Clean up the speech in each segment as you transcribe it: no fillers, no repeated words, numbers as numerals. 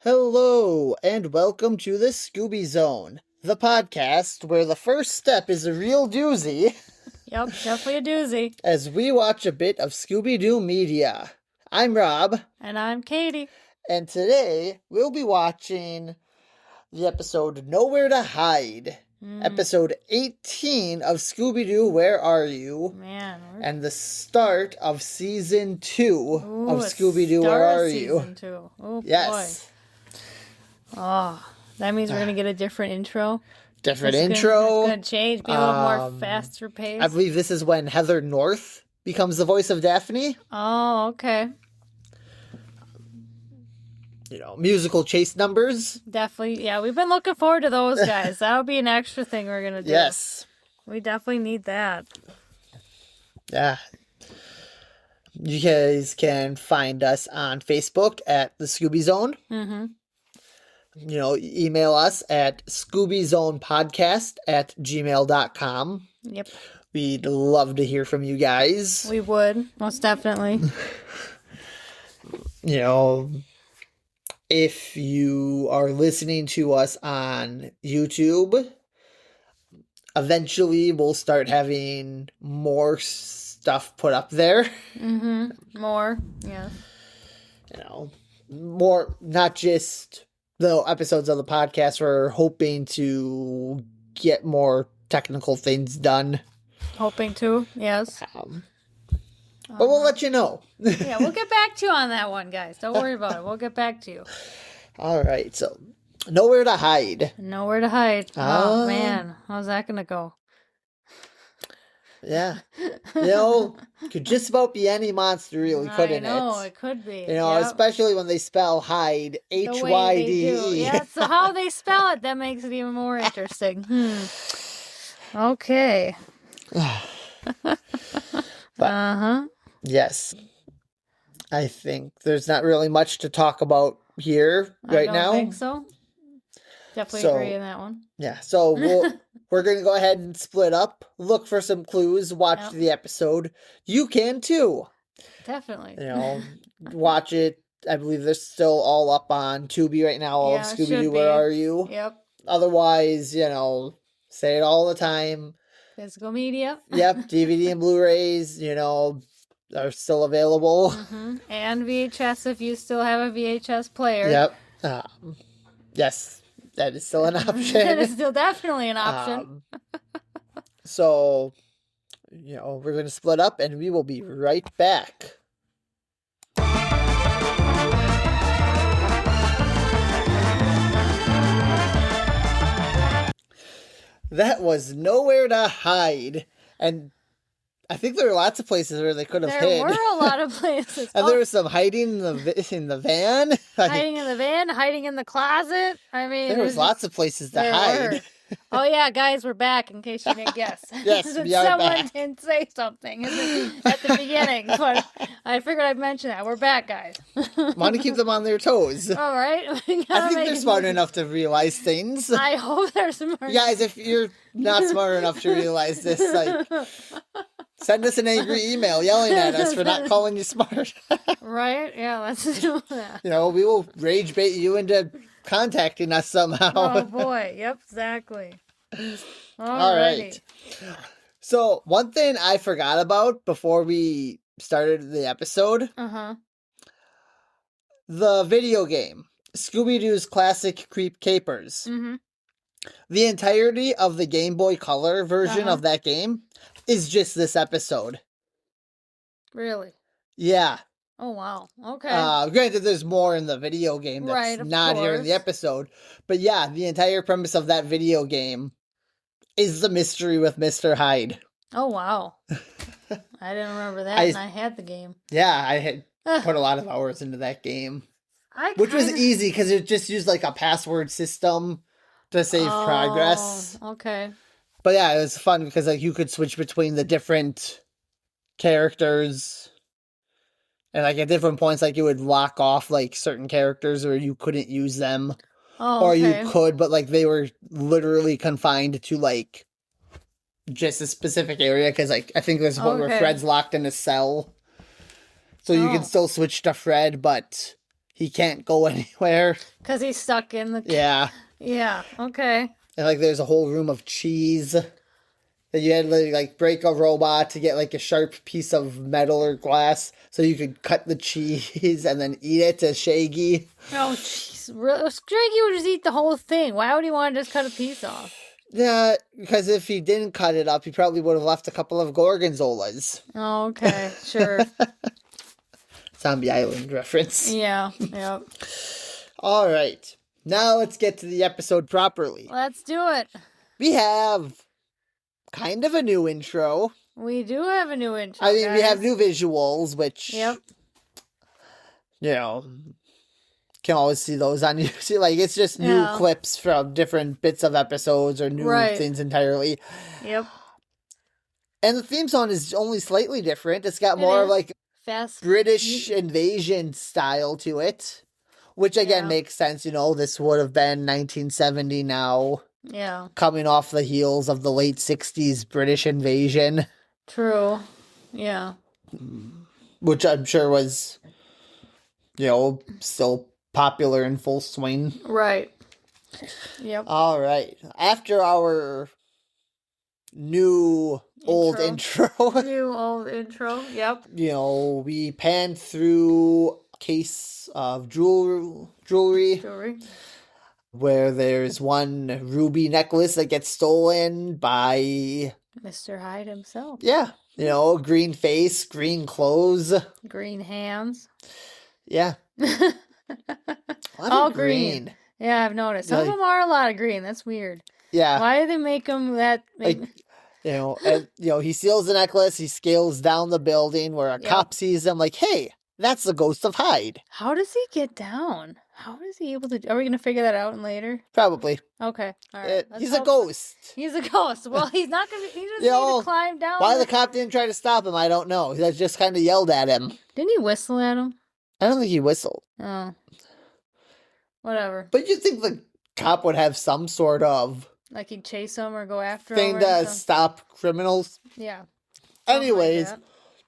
Hello, and welcome to the Scooby Zone, the podcast where the first step is a real doozy. Yep, definitely a doozy. As we watch a bit of Scooby-Doo media. I'm Rob. And I'm Katie. And today, we'll be watching the episode Nowhere to Hide. Episode 18 of Scooby-Doo, Where Are You? Man. And the start of Season 2 of it's Scooby-Doo, Where Are You? Season 2. Oh, Yes. boy. Oh, that means we're going to get a different intro. Different It's intro. going to change, be a little more faster paced. I believe this is when Heather North becomes the voice of Daphne. Oh, okay. Musical chase numbers. Definitely. Yeah, we've been looking forward to those guys. That'll be an extra thing we're going to do. Yes. We definitely need that. Yeah. You guys can find us on Facebook at the Scooby Zone. Mm-hmm. Email us at scoobizonepodcast@gmail.com. Yep. We'd love to hear from you guys. We would, most definitely. If you are listening to us on YouTube, eventually we'll start having more stuff put up there. Mm-hmm. More, yeah. More, not just the episodes of the podcast. We're hoping to get more technical things done. Hoping to, yes. But we'll let you know. Yeah, we'll get back to you on that one, guys. Don't worry about it. We'll get back to you. All right, so Nowhere to Hide. Nowhere to hide. Oh, man. How's that going to go? Yeah. Could just about be any monster, really, couldn't it? I know, it could be. Especially when they spell Hyde, H-Y-D-E. Hyde. Yeah, so how they spell it, that makes it even more interesting. Okay. Yes. I think there's not really much to talk about here right now. I don't think so. Definitely agree in that one. Yeah, so we're going to go ahead and split up, look for some clues, watch the episode. You can too. Definitely. Watch it. I believe they're still all up on Tubi right now. All of Scooby-Doo, Where Are You? Yep. Otherwise, say it all the time. Physical media. Yep, DVD and Blu-rays, are still available. Mm-hmm. And VHS if you still have a VHS player. Yep. Yes, that is still an option. That is still definitely an option. So, we're going to split up and we will be right back. That was Nowhere to Hide. And I think there were lots of places where they could have hid. There were a lot of places. And there was some hiding in the van. Hiding in the van, hiding in the closet. I mean, there was lots of places to hide. Oh yeah, guys, we're back. In case you didn't guess, yes, we are someone back. didn't say something at the beginning, but I figured I'd mention that we're back, guys. Want to keep them on their toes. All right, I think they're smart enough to realize things. I hope they're smart. Guys, if you're not smart enough to realize this, send us an angry email yelling at us for not calling you smart. Right? Yeah, let's do that. We will rage bait you into contacting us somehow. Oh boy, yep, exactly. All right. So one thing I forgot about before we started the episode, the video game, Scooby-Doo's Classic Creep Capers. Mm-hmm. The entirety of the Game Boy Color version of that game is just this episode. Really? Yeah. Oh, wow. Okay. Granted, there's more in the video game that's not here in the episode. But yeah, the entire premise of that video game is the mystery with Mr. Hyde. Oh, wow. I didn't remember that, and I had the game. Yeah, I had put a lot of hours into that game. Which was easy, because it just used a password system to save progress. Okay. But yeah, it was fun, because you could switch between the different characters. And at different points, you would lock off certain characters or you couldn't use them. Oh, or okay. you could, but they were literally confined to just a specific area. Because I think there's one where Fred's locked in a cell. So you can still switch to Fred, but he can't go anywhere. Because he's stuck in the... Yeah. Yeah, okay. And like there's a whole room of cheese that you had to like break a robot to get like a sharp piece of metal or glass so you could cut the cheese and then eat it to Shaggy. Oh, jeez. Shaggy would just eat the whole thing. Why would he want to just cut a piece off? Yeah, because if he didn't cut it up, he probably would have left a couple of gorgonzolas. Oh, okay, sure. Zombie Island reference. Yeah, yep. All right. Now let's get to the episode properly. Let's do it. We have kind of a new intro. We do have a new intro, I mean, we guys. have new visuals, which, Yep. you know, can always see those on YouTube. Like, it's just new Yeah. clips from different bits of episodes or new Right. things entirely. Yep. And the theme song is only slightly different. It's got It more of is. like Fast. British invasion style to it, which again Yeah. makes sense. You know, this would have been 1970 now, Yeah, coming off the heels of the late 60s British invasion, true. Yeah. which I'm sure was, you know, still popular in full swing. Right. Yep. All right. After our new old intro, New old intro. Yep. you know, we panned through a case of jewelry Jewelry. where there's one ruby necklace that gets stolen by, Mr. Hyde himself. yeah, you know, green face, green clothes. Green hands. Yeah. A lot All of green. Yeah, I've noticed. Some of Like- them are a lot of green. That's weird. Yeah. Why do they make them that? Like, you know, and, you know, he steals the necklace, he scales down the building where a Yep. cop sees him, like, hey, that's the ghost of Hyde. How does he get down? How is he able to? Are we gonna figure that out later? Probably. Okay. All right. let's He's a hope- ghost. He's a ghost. Well, he's not gonna. He doesn't You need know, to climb down. Why the cop didn't try to stop him, I don't know. He just kind of yelled at him. Didn't he whistle at him? I don't think he whistled. Oh. Whatever. But you'd think the cop would have some sort of Like he'd chase him or go after thing him. to stop criminals. Yeah. Something like Anyways, that.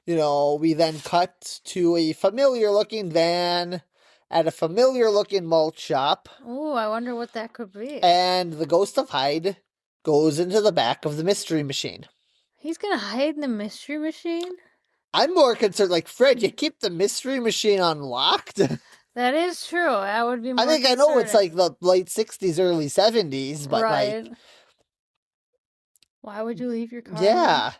you know, we then cut to a familiar looking van at a familiar looking malt shop, Ooh, I wonder what that could be. and the ghost of Hyde goes into the back of the mystery machine. He's gonna hide in the mystery machine? I'm more concerned, like, Fred, you keep the mystery machine unlocked? That is true. That would be more I think I know it's concerning. like the late 60s, early 70s, but right. like, Why would you leave your car? yeah.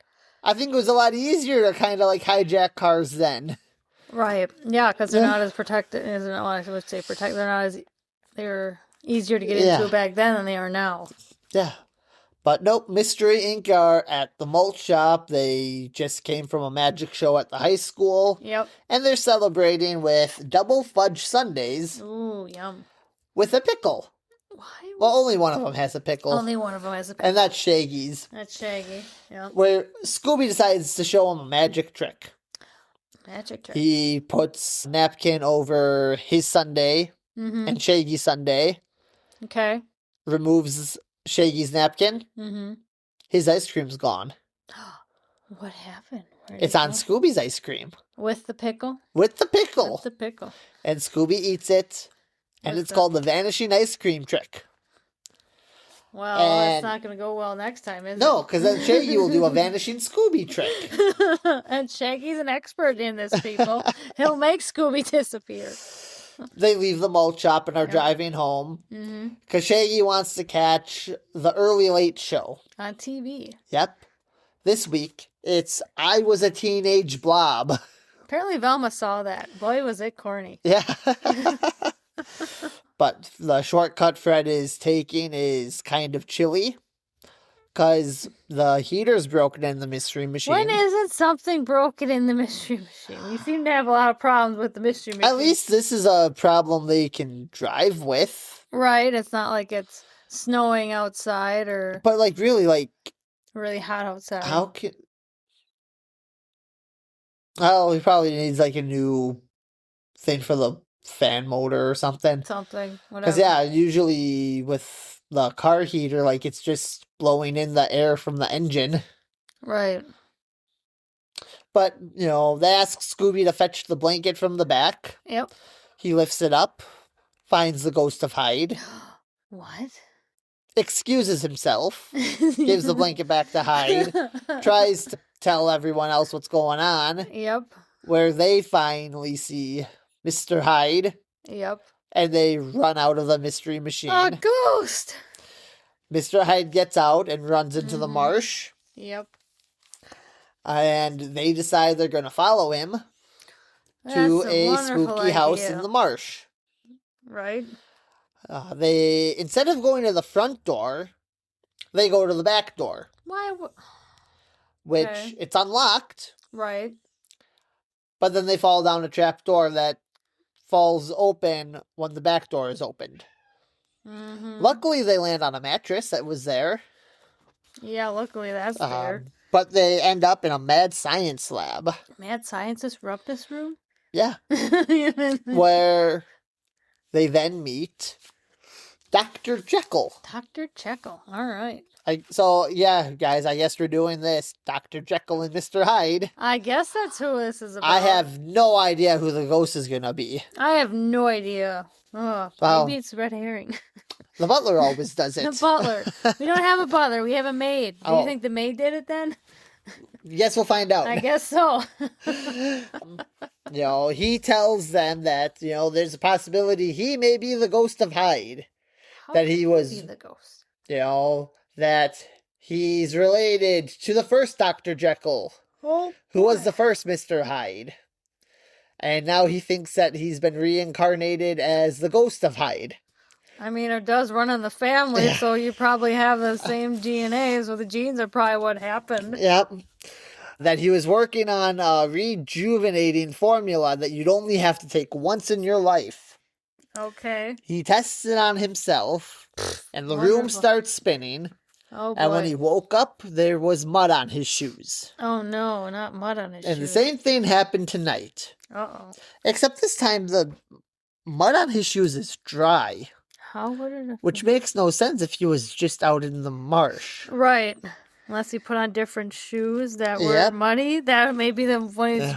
I think it was a lot easier to kind of like hijack cars then. Right. Yeah, because they're Yeah. not as protected. Isn't well, I would say protect. They're not as. They're easier to get Yeah. into back then than they are now. Yeah. But nope, Mystery Inc. are at the malt shop. They just came from a magic show at the high school. Yep. And they're celebrating with double fudge sundaes Ooh, yum. with a pickle. Why? Well, only one of them has a pickle. Only one of them has a pickle. And that's Shaggy's. That's Shaggy. Yep. Where Scooby decides to show him a magic trick. Magic trick. He puts napkin over his sundae Mm-hmm. and Shaggy's sundae, Okay. removes Shaggy's napkin, Mm-hmm. his ice cream's gone. What happened? Where did It's it on go? Scooby's ice cream With the pickle? with the pickle. With the pickle. And Scooby eats it, and With it's the- called the vanishing ice cream trick. Well, that's And- not going to go well next time, is No, it? because then Shaggy will do a vanishing Scooby trick. And Shaggy's an expert in this, people. He'll make Scooby disappear. They leave the malt shop and are driving home Mm-hmm. because Shaggy wants to catch the early late show. On TV. Yep. This week, it's I Was a Teenage Blob. Apparently Velma saw that. Boy, was it corny. Yeah. But the shortcut Fred is taking is kind of chilly because the heater's broken in the mystery machine. When isn't something broken in the mystery machine? We seem to have a lot of problems with the mystery machine. At least this is a problem they can drive with. Right, it's not like it's snowing outside or But like really, like really hot outside. how can? Oh, he probably needs like a new thing for the fan motor or something. Something, whatever. Because yeah, usually with the car heater, like it's just blowing in the air from the engine. Right. But you know, they ask Scooby to fetch the blanket from the back. Yep. He lifts it up, finds the ghost of Hyde, What? excuses himself, gives the blanket back to Hyde, tries to tell everyone else what's going on, Yep. where they finally see Mr. Hyde, Yep. and they run out of the mystery machine. A ghost! Mr. Hyde gets out and runs into the Mhm. marsh, Yep. and they decide they're going to follow him to That's a wonderful spooky house idea. in the marsh. Right? They, instead of going to the front door, they go to the back door, Why? which Okay. it's unlocked, Right. but then they fall down a trap door that falls open when the back door is opened. Mm-hmm. Luckily, they land on a mattress that was there. Yeah, luckily that's there. But they end up in a mad science lab. Mad scientists rub this room? Yeah. Where they then meet Dr. Jekyll. Dr. Jekyll. All right. So, yeah, guys, I guess we're doing this. Dr. Jekyll and Mr. Hyde. I guess that's who this is about. I have no idea who the ghost is going to be. I have no idea. Oh, Well, maybe it's red herring. The butler always does it. The butler. We don't have a butler. We have a maid. Do Oh. you think the maid did it then? Yes, we'll find out. I guess so. He tells them that, there's a possibility he may be the ghost of Hyde. How That he could was, be the ghost. That he's related to the first Dr. Jekyll, Oh, who was boy. the first Mr. Hyde. And now he thinks that he's been reincarnated as the ghost of Hyde. I mean, it does run in the family, Yeah. so you probably have the same DNA, so the genes are probably what happened. Yep. That he was working on a rejuvenating formula that you'd only have to take once in your life. Okay. He tests it on himself, and the room Wonderful. starts spinning. Oh, boy. And when he woke up, there was mud on his shoes. Oh, no, not mud on his And shoes. the same thing happened tonight. Uh-oh. Except this time, the mud on his shoes is dry. How would it... Which makes no sense if he was just out in the marsh. Right. Unless he put on different shoes that were Yep. muddy. That may be the when he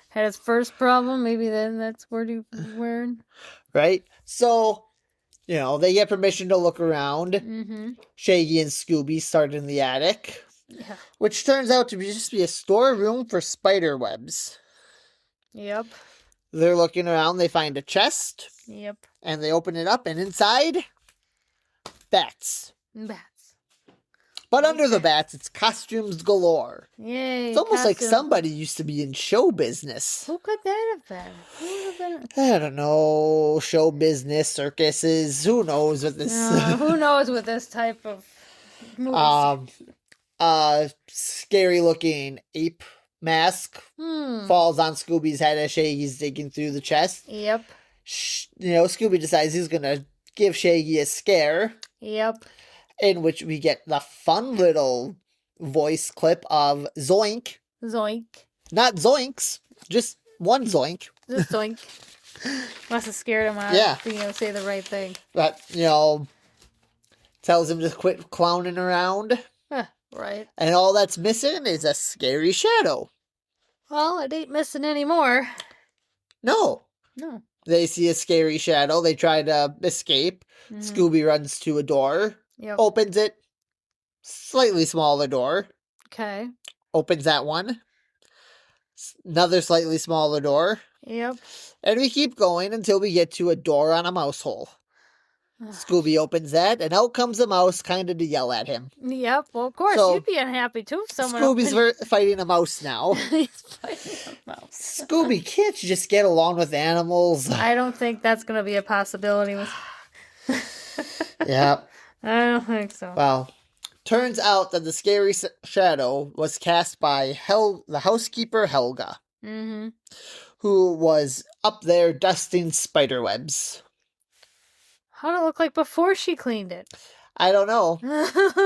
had his first problem. Maybe then that's what he was wearing. Right? So, they get permission to look around. Mm-hmm. Shaggy and Scooby start in the attic. Yeah. Which turns out to just be a storeroom for spider webs. Yep. They're looking around, they find a chest, Yep. and they open it up, and inside, bats. Bats. But under the bats, it's costumes galore. Yay. It's almost like costume. somebody used to be in show business. Who could that have been? Who would have been? I don't know, show business, circuses, who knows what this... Who knows with this type of movies? Scary looking ape mask falls on Scooby's head as Shaggy's digging through the chest. Yep. Scooby decides he's gonna give Shaggy a scare, Yep. in which we get the fun little voice clip of Zoink. Zoink. Not Zoinks, just one Zoink. Just zoink. Must have scared him out Yeah. of being able to say the right thing. But, tells him to quit clowning around. Right. And all that's missing is a scary shadow. Well, it ain't missing anymore. No. No. They see a scary shadow. They try to escape. Mhm. Scooby runs to a door, Yep. opens it. Slightly smaller door. Okay. Opens that one. Another slightly smaller door. Yep. And we keep going until we get to a door on a mouse hole. Scooby opens that, and out comes a mouse kind of to yell at him. Yep. Well, of course, So, you'd be unhappy too if someone Scooby's opened... fighting a mouse now. He's fighting a mouse. Scooby, can't you just get along with animals? I don't think that's going to be a possibility with... Yeah. I don't think so. Well, turns out that the scary shadow was cast by the housekeeper Helga, Mm-hmm. who was up there dusting spider webs. How did it look like before she cleaned it? I don't know.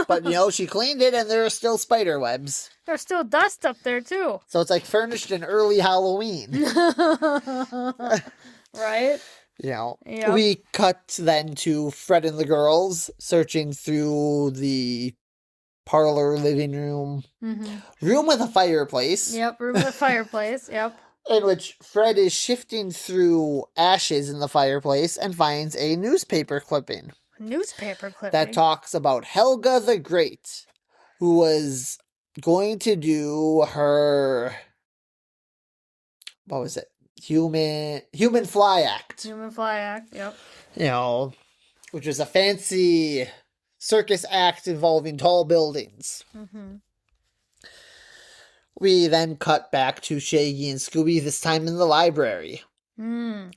But, she cleaned it and there are still spider webs. There's still dust up there, too. So it's like furnished in early Halloween. Right? Yep. We cut then to Fred and the girls searching through the parlor, living room, Mm-hmm. room with a fireplace. Yep, room with a fireplace. Yep. in which Fred is shifting through ashes in the fireplace and finds a newspaper clipping Newspaper clipping. that talks about Helga the Great, who was going to do her, what was it? Human Fly Act. Human Fly Act, yep. You know, which was a fancy circus act involving tall buildings. Mm-hmm. We then cut back to Shaggy and Scooby, this time in the library. Yep.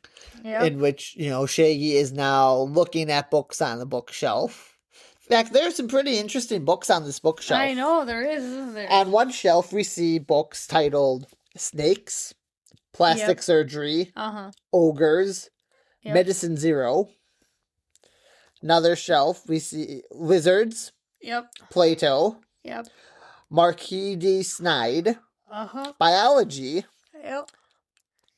In which, Shaggy is now looking at books on the bookshelf. In fact, there's some pretty interesting books on this bookshelf. I know, there is, isn't there? On one shelf, we see books titled Snakes, Plastic Yep. Surgery, Uh-huh. Ogres, Yep. Medicine Zero. Another shelf, we see Lizards, Yep. Plato, Yep. Marquis de Snide, Uh-huh. Biology, Yep.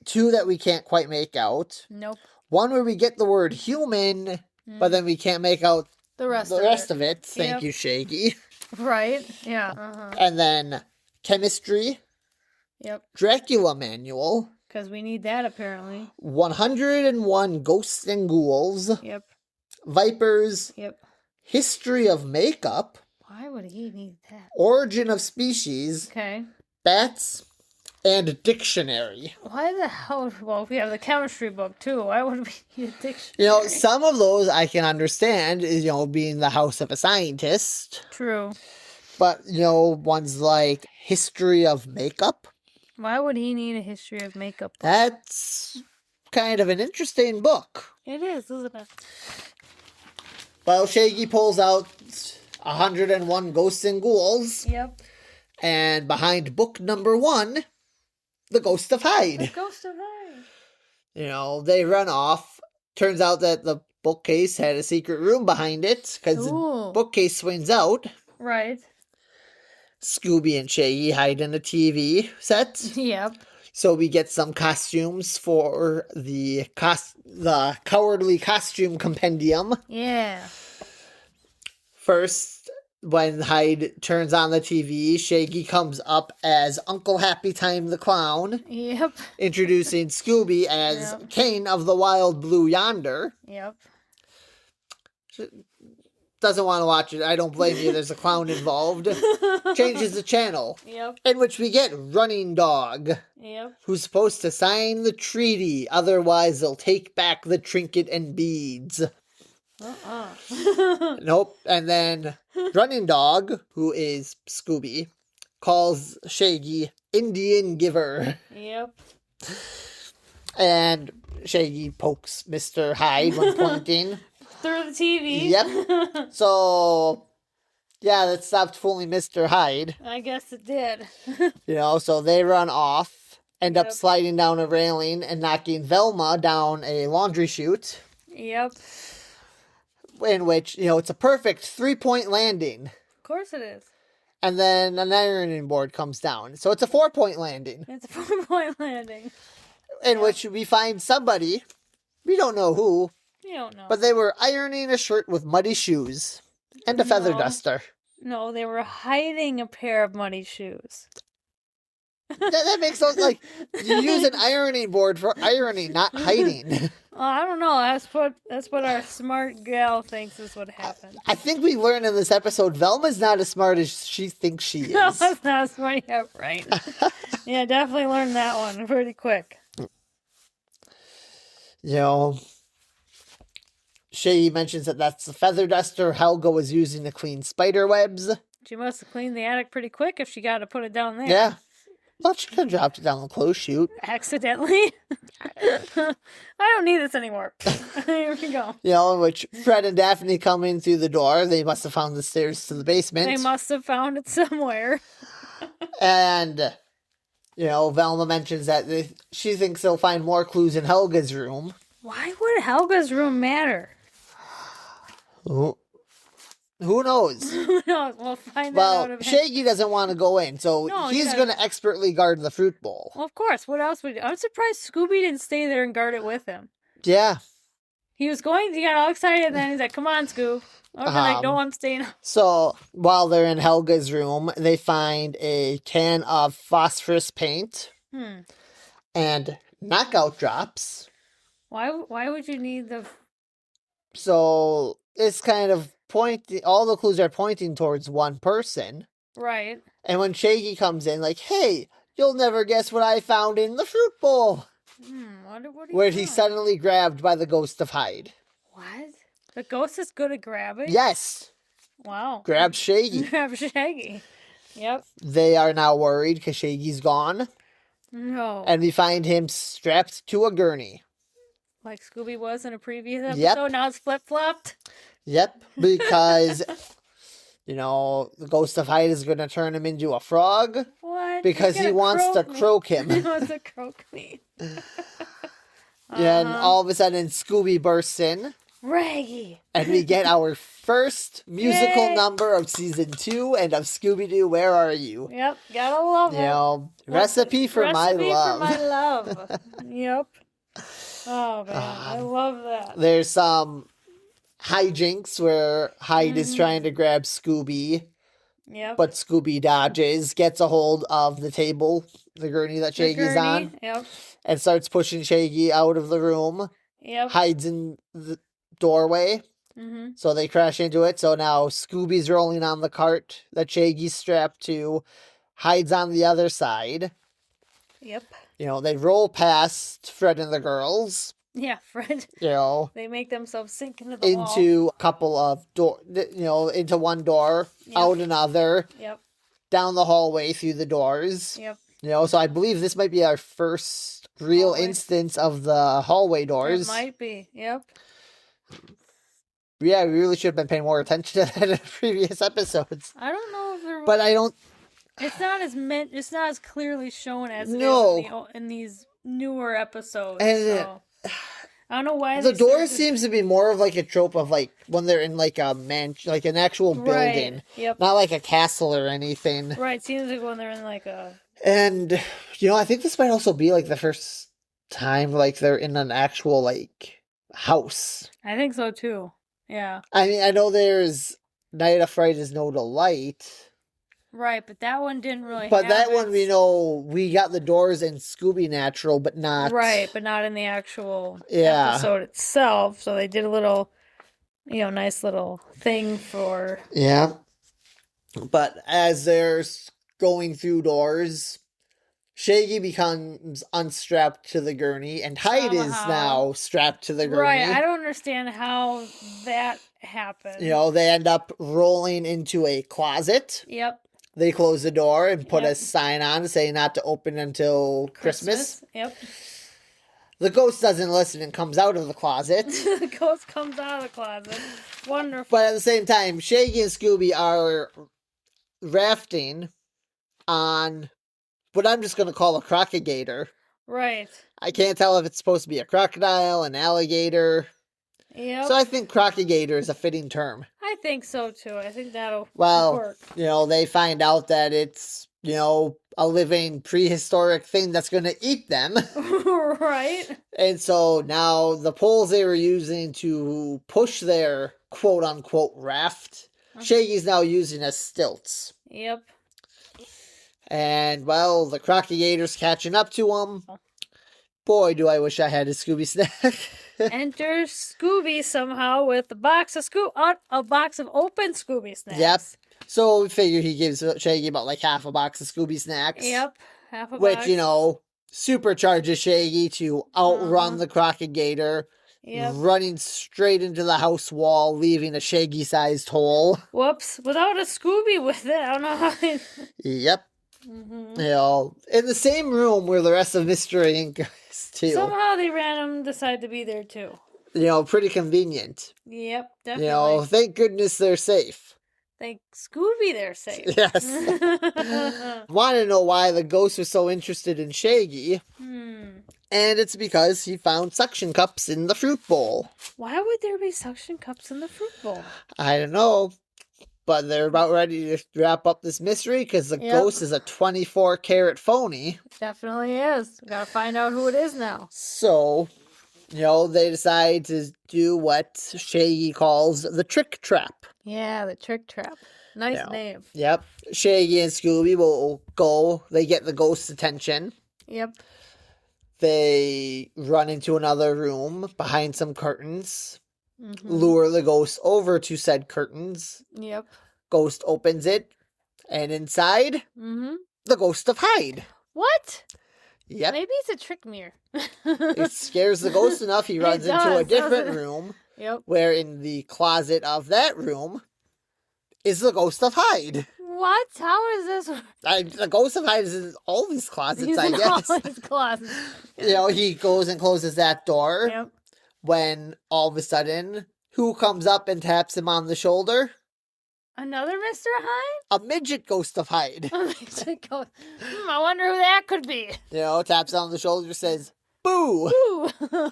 two that we can't quite make out. Nope. One where we get the word human, but then we can't make out The rest of it. Thank Yep. you, Shaggy. Right? Yeah. Uh-huh. And then Chemistry, Yep. Dracula Manual, Because we need that, apparently. 101 Ghosts and Ghouls, Yep. Vipers, Yep. History of Makeup, Why would he need that? Origin of Species, Okay. Bats, and Dictionary. Why the hell? Well, we have the chemistry book, too. Why would we need a dictionary? Some of those I can understand, being the house of a scientist. True. But, ones like History of Makeup, Why would he need a history of makeup book? that's kind of an interesting book. It is, isn't it? Well, Shaggy pulls out 101 Ghosts and Ghouls, Yep. and behind book number 1, The Ghost of The Hyde. Ghost of Hyde. They run off. Turns out that the bookcase had a secret room behind it, because the Ooh. bookcase swings out. Right. Scooby and Shaggy hide in a TV set. Yep. So we get some costumes for the Cowardly Costume Compendium. Yeah. First, when Hyde turns on the TV, Shaggy comes up as Uncle Happy Time the Clown, Yep. introducing Scooby as Yep. Kane of the Wild Blue Yonder. Yep. Doesn't want to watch it. I don't blame you. There's a clown involved. Changes the channel. Yep. In which we get Running Dog, Yep. who's supposed to sign the treaty. Otherwise, they'll take back the trinket and beads. Nope. And then Running Dog, who is Scooby, calls Shaggy Indian Giver. Yep. And Shaggy pokes Mr. Hyde when pointing. Through the TV. Yep. So, yeah, that stopped fooling Mr. Hyde. I guess it did. So they run off, end up Yep. sliding down a railing and knocking Velma down a laundry chute, Yep. in which, it's a perfect 3-point landing. Of course it is. And then an ironing board comes down. So it's a 4-point landing, It's a 4-point landing. in which we find somebody, we don't know who, You don't know. but they were ironing a shirt with muddy shoes and a feather No. duster. No, they were hiding a pair of muddy shoes. That makes sense. Like, you use an ironing board for ironing, not hiding. Well, I don't know. That's what our smart gal thinks is what happened. I think we learned in this episode, Velma's not as smart as she thinks she No, is. that's not smart. Yeah, right. Yeah, definitely learned that one pretty quick. Shaggy mentions that that's the feather duster Helga was using to clean spider webs. She must have cleaned the attic pretty quick if she got to put it down there. Yeah. Well, she could have dropped it down the clothes chute. Accidentally. I don't need this anymore. Here we go. In which Fred and Daphne come in through the door. They must have found the stairs to the basement. They must have found it somewhere. And, Velma mentions that she thinks they'll find more clues in Helga's room. Why would Helga's room matter? Who knows? Who knows? We'll find that out Well, eventually. Shaggy doesn't want to go in, so No, he he's doesn't. going to expertly guard the fruit bowl. Well, of course. What else would... I'm surprised Scooby didn't stay there and guard it with him. Yeah. He got all excited, and then he's like, come on, Scoob. Okay, like, no, I'm staying. So, while they're in Helga's room, they find a can of phosphorus paint, and knockout drops. Why would you need the... So it's kind of pointing, all the clues are pointing towards one person. Right. And when Shaggy comes in, like, hey, you'll never guess what I found in the fruit bowl. What where he's suddenly grabbed by the ghost of Hyde. What? The ghost is good at grabbing? Yes. Wow. Grabs Shaggy. Grabs Shaggy. Yep. They are now worried because Shaggy's gone. No. And we find him strapped to a gurney. Like Scooby was in a previous episode? Yep. Now it's flip-flopped? Yep, because, the ghost of Hyde is going to turn him into a frog. What? Because he wants to croak him. He wants to croak me. And all of a sudden, Scooby bursts in. Raggy. And we get our first musical number of season 2 and of Scooby-Doo, Where Are You? Yep, gotta love it. Recipe for my love. Recipe for my love. Yep. Oh, man, I love that. There's some hijinks where Hyde is trying to grab Scooby. Yep. But Scooby dodges, gets a hold of the table, the gurney that Shaggy's on. Yep. And starts pushing Shaggy out of the room. Yep. Hides in the doorway. So they crash into it. So now Scooby's rolling on the cart that Shaggy's strapped to. Hides on the other side. Yep. They roll past Fred and the girls. Yeah, Fred. They make themselves sink into the wall. Into a couple of into one door, out another. Yep. Down the hallway through the doors. Yep. So I believe this might be our first real instance of the hallway doors. It might be. Yep. Yeah, we really should have been paying more attention to that in previous episodes. I don't know if there. But I don't. It's not as clearly shown as it is in these newer episodes. And I don't know why the door seems to be more of like a trope of like when they're in like a like an actual building, Yep. Not like a castle or anything. Right, seems like when they're in like a. And I think this might also be like the first time like they're in an actual like house. I think so too. Yeah. I mean, I know there's Night of Fright is No Delight. Right, but that one didn't really. But that one we know we got the doors in Scooby Natural, but not. Right, but not in the actual episode itself. So they did a little, nice little thing for. Yeah. But as they're going through doors, Shaggy becomes unstrapped to the gurney, and Hyde is now strapped to the gurney. Right, I don't understand how that happened. They end up rolling into a closet. Yep. They close the door and put a sign on saying not to open until Christmas. Yep. The ghost doesn't listen and comes out of the closet. The ghost comes out of the closet. Wonderful. But at the same time, Shaggy and Scooby are rafting on what I'm just going to call a crocodigator. Right. I can't tell if it's supposed to be a crocodile, an alligator. Yep. So I think crocodigator is a fitting term. I think so too. I think that'll work. They find out that it's, a living prehistoric thing that's going to eat them. Right. And so now the poles they were using to push their quote unquote raft, Shaggy's now using as stilts. Yep. And the crocodigator's catching up to him. Boy, do I wish I had a Scooby snack. Enter Scooby somehow with a box of open Scooby snacks. Yep. So we figure he gives Shaggy about like half a box of Scooby snacks. Yep. Half a box. Which, supercharges Shaggy to outrun the crocodigator. Yep. Running straight into the house wall, leaving a Shaggy-sized hole. Whoops. Without a Scooby with it. I don't know how. Yep. In the same room where the rest of Mystery Inc. is too. Somehow they random decide to be there too. Pretty convenient. Yep, definitely. Thank goodness they're safe. Thank Scooby they're safe. Yes. Want to know why the ghost was so interested in Shaggy? And it's because he found suction cups in the fruit bowl. Why would there be suction cups in the fruit bowl? I don't know. But they're about ready to wrap up this mystery because the ghost is a 24-karat phony. Definitely is. We gotta find out who it is now. So, they decide to do what Shaggy calls the trick trap. Yeah, the trick trap. Nice name. Yep. Shaggy and Scooby will go. They get the ghost's attention. Yep. They run into another room behind some curtains, Mm-hmm. lure the ghost over to said curtains. Yep. Ghost opens it, and inside, Mm-hmm. the ghost of Hyde. What? Yep. Maybe it's a trick mirror. It scares the ghost enough, he runs into a different room, where in the closet of that room is the ghost of Hyde. What? How is this? The ghost of Hyde is in all these closets, He's I in guess. all his closets. He goes and closes that door. Yep. When all of a sudden, who comes up and taps him on the shoulder? Another Mr. Hyde? A midget ghost of Hyde. A midget ghost. I wonder who that could be. Taps on the shoulder, says, "Boo!" Boo!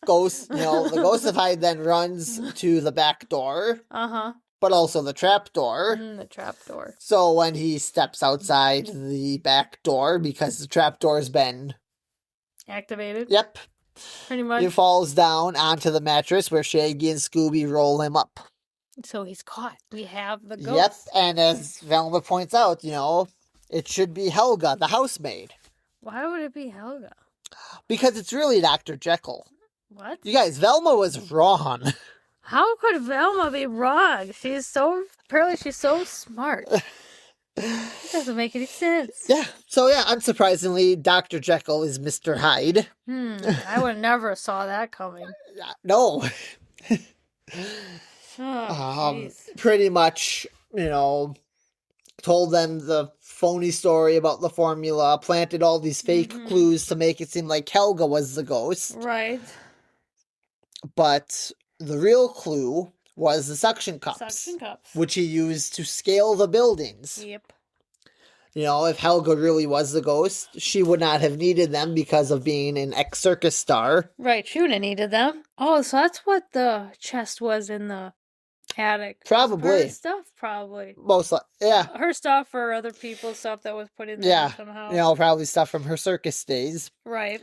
Ghost, the ghost of Hyde then runs to the back door. Uh-huh. But also the trap door. The trap door. So when he steps outside the back door, because the trap door has been activated. Yep. Pretty much. He falls down onto the mattress where Shaggy and Scooby roll him up. So he's caught. We have the ghost. Yep, and as Velma points out, it should be Helga, the housemaid. Why would it be Helga? Because it's really Dr. Jekyll. What? You guys, Velma was wrong. How could Velma be wrong? Apparently she's so smart. It doesn't make any sense. Yeah. So unsurprisingly, Dr. Jekyll is Mr. Hyde. I would never saw that coming. No. Geez. Pretty much, told them the phony story about the formula, planted all these fake clues to make it seem like Helga was the ghost. Right. But the real clue was the suction cups. Which he used to scale the buildings. Yep. If Helga really was the ghost, she would not have needed them because of being an ex-circus star. Right, she would have needed them. Oh, so that's what the chest was in the attic. Probably. Her stuff, probably. Most likely, yeah. Her stuff or other people's stuff that was put in there somehow. Probably stuff from her circus days. Right.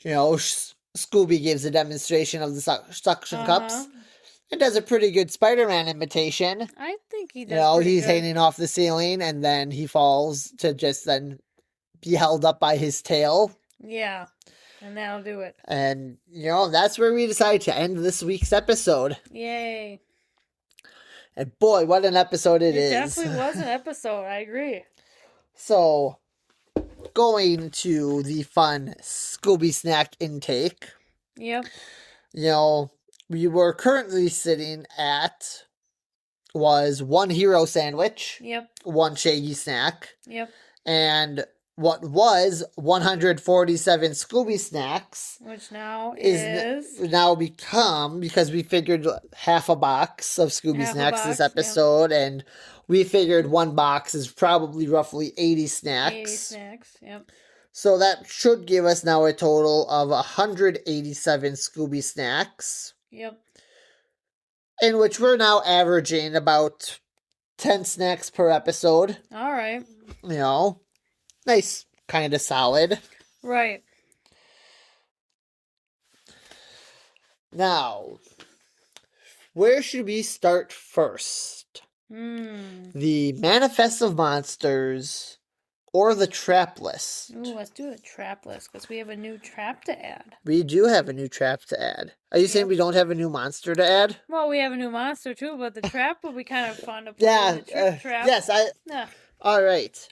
Scooby gives a demonstration of the suction cups. And does a pretty good Spider-Man imitation. I think he does. He's hanging off the ceiling and then he falls to just then be held up by his tail. Yeah. And that'll do it. And, that's where we decide to end this week's episode. Yay. And boy, what an episode it is. It definitely was an episode. I agree. So, going to the fun Scooby snack intake. Yep. We were currently sitting at was one hero sandwich. Yep. One Shaggy snack. Yep. And what was 147 Scooby snacks. Which now is now become, because we figured half a box of Scooby snacks this episode, and we figured one box is probably roughly 80 snacks. 80 snacks, yep. So that should give us now a total of 187 Scooby snacks. Yep. In which we're now averaging about 10 snacks per episode. All right. Nice, kind of solid. Right. Now, where should we start first? The Manifest of Monsters or the trap list? Ooh, let's do the trap list because we have a new trap to add. We do have a new trap to add. Are you saying we don't have a new monster to add? Well, we have a new monster too, but the trap would be kind of fun to play. The trap. Yes, All right.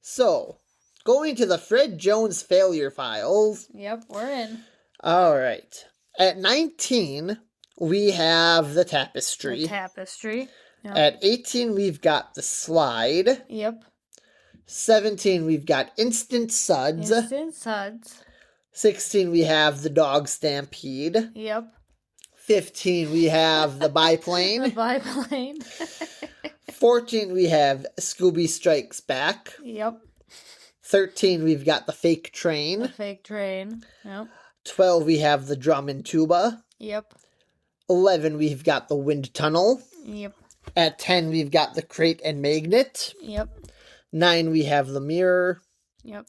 So, going to the Fred Jones failure files. Yep, we're in. All right. At 19, we have the tapestry. The tapestry. Yep. At 18, we've got the slide. Yep. 17, we've got Instant Suds. Instant Suds. 16, we have the Dog Stampede. Yep. 15, we have the Biplane. The Biplane. 14, we have Scooby Strikes Back. Yep. 13, we've got the Fake Train. The Fake Train. Yep. 12, we have the Drum and Tuba. Yep. 11, we've got the Wind Tunnel. Yep. At 10, we've got the Crate and Magnet. Yep. 9, we have the Mirror. Yep.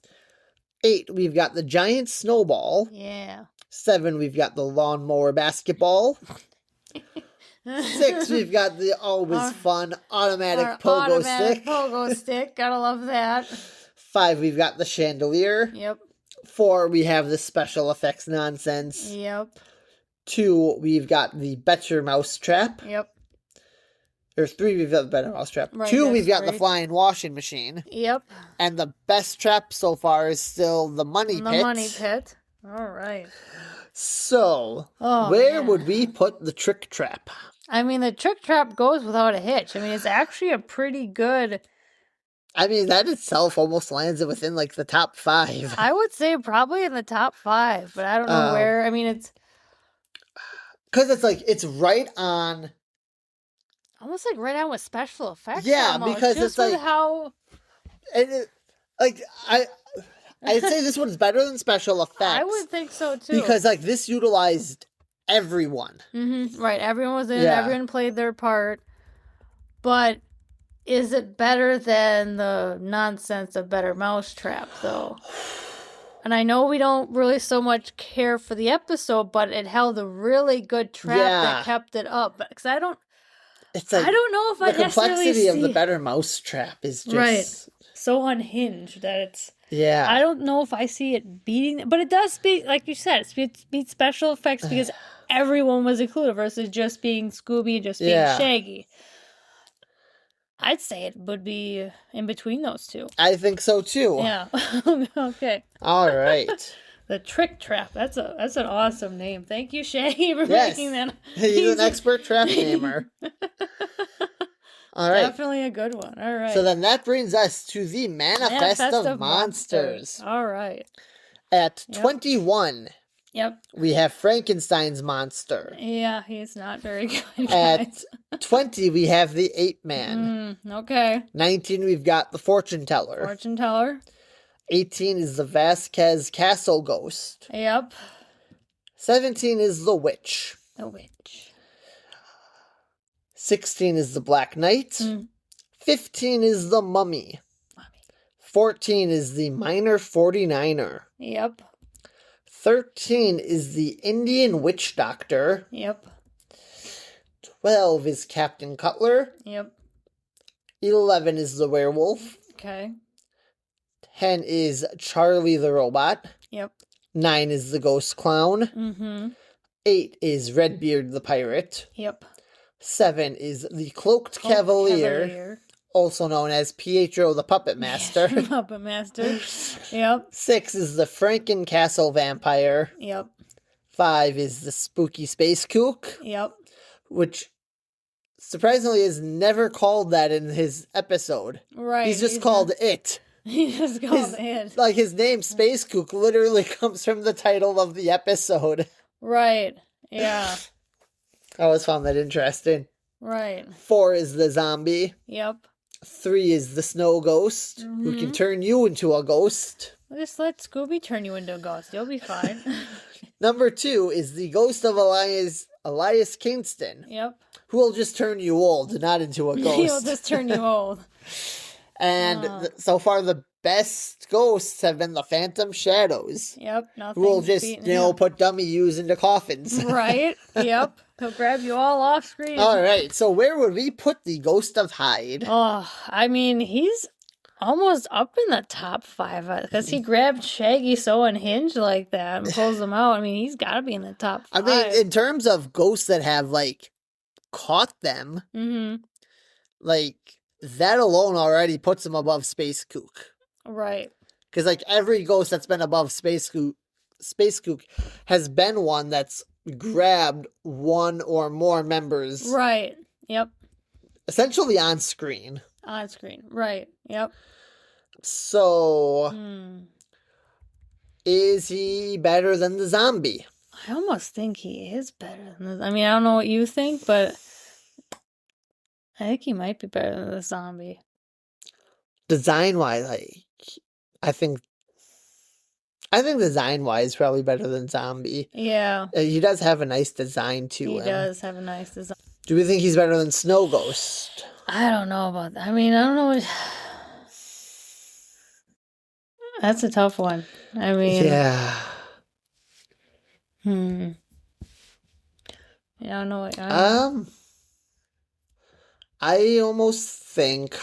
8, we've got the Giant Snowball. Yeah. 7, we've got the Lawnmower Basketball. 6, we've got the always fun automatic pogo stick. Pogo stick. Gotta love that. 5, we've got the Chandelier. Yep. 4, we have the special effects nonsense. Yep. 2, we've got the better mousetrap. Yep. Or 3, we've got the better mousetrap. Right, 2, we've got 3. the flying washing machine. Yep. And the best trap so far is still the money pit. The money pit. All right. So, where would we put the trick trap? I mean, the trick trap goes without a hitch. I mean, it's actually a pretty good... I mean, that itself almost lands it within, like, the top 5. I would say probably in the top 5, but I don't know where. I mean, it's... Because it's, like, it's right on... Almost, like, right on with special effects. Yeah, almost. because Just it's, like... how... I'd say this one's better than special effects. I would think so, too. Because, like, this utilized everyone. Mm-hmm. Right, everyone was in it. Everyone played their part. But is it better than the nonsense of Better Mousetrap, though? And I know we don't really so much care for the episode, but it held a really good trap that kept it up. Because I don't know if I necessarily see... The complexity of the Better Mousetrap is just... so unhinged that it's... Yeah. I don't know if I see it beating... But it does beat, like you said, it beats special effects because everyone was included versus just being Scooby and just being Shaggy. I'd say it would be in between those two. I think so, too. Yeah. Okay. All right. The Trick Trap. That's an awesome name. Thank you, Shaggy, for making that. He's an expert trap gamer. All right. Definitely a good one. All right. So then that brings us to the Manifest of Monsters. All right. At 21, we have Frankenstein's monster. Yeah, he's not very good. At 20, we have the Ape Man. Okay. 19, we've got the Fortune Teller. Fortune Teller. 18 is the Vasquez Castle Ghost. Yep. 17 is the Witch. The Witch. 16 is the Black Knight. 15 is the Mummy. 14 is the Minor 49er. Yep. 13 is the Indian Witch Doctor. Yep. 12 is Captain Cutler. Yep. 11 is the Werewolf. Okay. 10 is Charlie the Robot. Yep. 9 is the Ghost Clown. 8 is Redbeard the Pirate. Yep. 7 is the Cloaked Cavalier, also known as Pietro the Puppet Master. Puppet Master. Yep. 6 is the Frankencastle Vampire. Yep. 5 is the Spooky Space Kook. Yep. Which, surprisingly, is never called that in his episode. Right. He's just called It. He just called It. Like, his name, Space Kook, literally comes from the title of the episode. Right. Yeah. I always found that interesting. Right. 4 is the Zombie. Yep. 3 is the Snow Ghost, who can turn you into a ghost. Just let Scooby turn you into a ghost. You'll be fine. Number 2 is the Ghost of Elias Kingston. Yep. Who will just turn you old, not into a ghost. He'll just turn you old. And so far, the best ghosts have been the Phantom Shadows. Yep. Who will just, put dummy yous into coffins. Right. Yep. He'll grab you all off screen. All right. So where would we put the Ghost of Hyde? Oh, I mean, he's almost up in the top 5 because he grabbed Shaggy so unhinged like that and pulls him out. I mean, he's got to be in the top 5. I mean, in terms of ghosts that have, like, caught them, like, that alone already puts him above Space Kook. Right. Because, like, every ghost that's been above Space Kook has been one that's grabbed one or more members. Right. Yep. Essentially on screen. On screen. Right. Yep. So, is he better than the zombie? I almost think he is better than the... I mean, I don't know what you think, but I think he might be better than the zombie. Design-wise, I think design-wise probably better than zombie. Yeah. He does have a nice design to him. He does have a nice design. Do we think he's better than Snow Ghost? I don't know about that. I mean, I don't know what... That's a tough one. I mean... Yeah. Yeah, I don't know what... I almost think...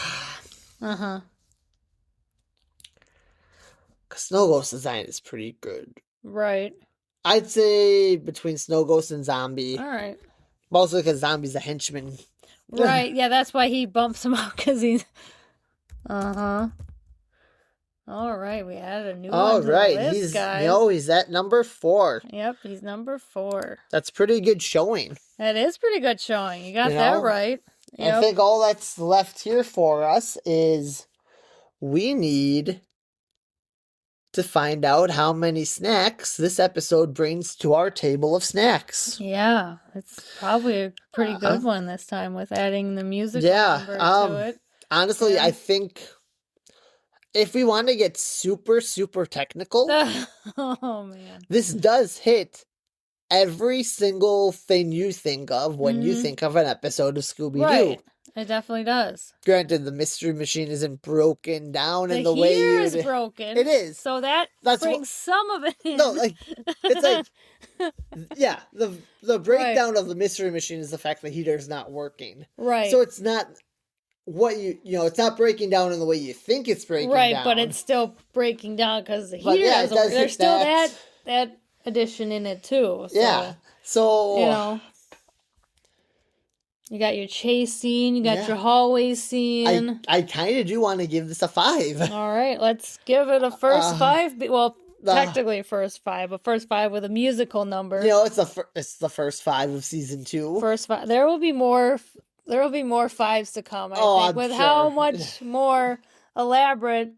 Because Snow Ghost design is pretty good. Right. I'd say between Snow Ghost and Zombie. All right. Mostly because Zombie's a henchman. Right. Yeah, that's why he bumps him up, because he's... Uh-huh. All right, we added a new one to the list, guys. He's at number 4. Yep, he's number 4. That's pretty good showing. That is pretty good showing. You got that right. Yep. I think all that's left here for us is we need to find out how many snacks this episode brings to our table of snacks. Yeah, it's probably a pretty good one this time with adding the music number to it. Honestly, I think if we want to get super, super technical, oh man, this does hit every single thing you think of when you think of an episode of Scooby-Doo. Right. It definitely does. Granted, the mystery machine isn't broken down in the way heater is broken. It is. So that's brings some of it in. No, like it's like yeah, the breakdown of the mystery machine is the fact the heater is not working. Right. So it's not what it's not breaking down in the way you think it's breaking down. Right, but it's still breaking down because the heater there's still that addition in it too. So, yeah. So you got your chase scene, you got your hallway scene. I kind of do want to give this a 5. All right, let's give it a first 5. Well, technically first 5, but first 5 with a musical number. It's the first 5 of season 2. First 5. There will be more 5s to come. I think with how much more elaborate,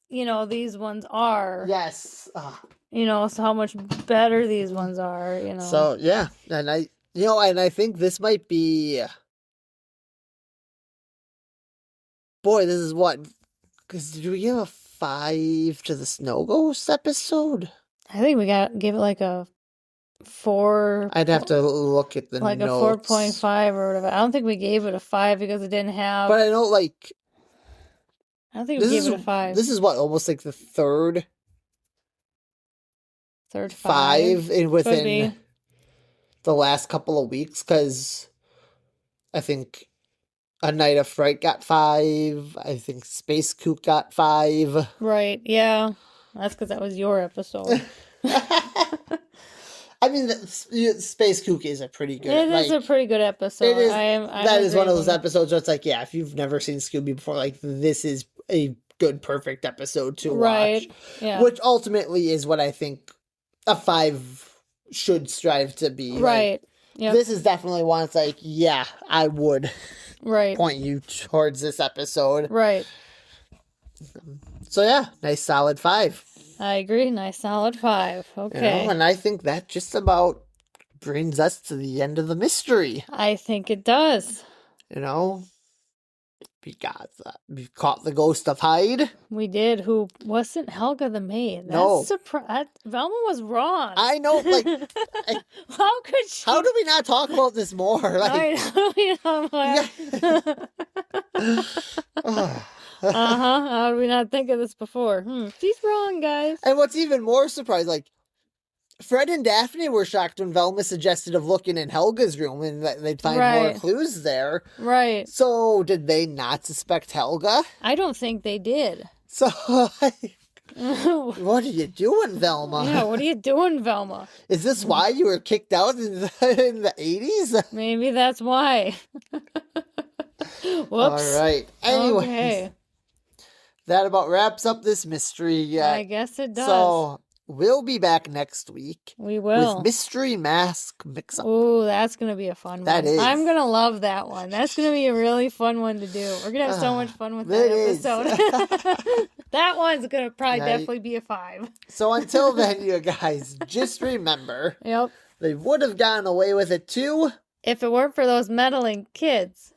these ones are. Yes. So how much better these ones are. So yeah, and I think this might be. Boy, this is what? Because did we give a 5 to the Snow Ghost episode? I think we give it like a 4. I'd have to look at the like notes. A 4.5 or whatever. I don't think we gave it a 5 because it didn't have. But I know, like. I don't think we gave it a 5. This is what, almost like the third 5 within the last couple of weeks, because I think A Night of Fright got 5. I think Space Kook got 5. Right, yeah. That's because that was your episode. I mean, Space Kook is a pretty good. It is a pretty good episode. It is. I'm that is one of those episodes where it's like, yeah, if you've never seen Scooby before, like this is a good, perfect episode to watch. Yeah. Which ultimately is what I think a 5 should strive to be. Right. Like, this is definitely one. It's like, yeah, I would. Right. Point you towards this episode. Right. So yeah, nice solid 5. I agree. Nice solid 5. Okay. And I think that just about brings us to the end of the mystery. I think it does. We caught the ghost of Hyde. We did. Who wasn't Helga the maid? No. Velma was wrong. I know. Like, how could she? How do we not talk about this more? Like, How did we not think of this before? She's wrong, guys. And what's even more surprising, like, Fred and Daphne were shocked when Velma suggested of looking in Helga's room and that they'd find more clues there. Right. So, did they not suspect Helga? I don't think they did. So, what are you doing, Velma? Yeah, what are you doing, Velma? Is this why you were kicked out in the 80s? Maybe that's why. Whoops. All right. Anyways, okay. That about wraps up this mystery. I guess it does. So, we'll be back next week. We will. With Mystery Mask Mix-Up. Ooh, that's going to be a fun one. That is. I'm going to love that one. That's going to be a really fun one to do. We're going to have so much fun with that episode. That one's going to probably definitely be a 5. So until then, you guys, just remember. Yep. They would have gotten away with it too. If it weren't for those meddling kids.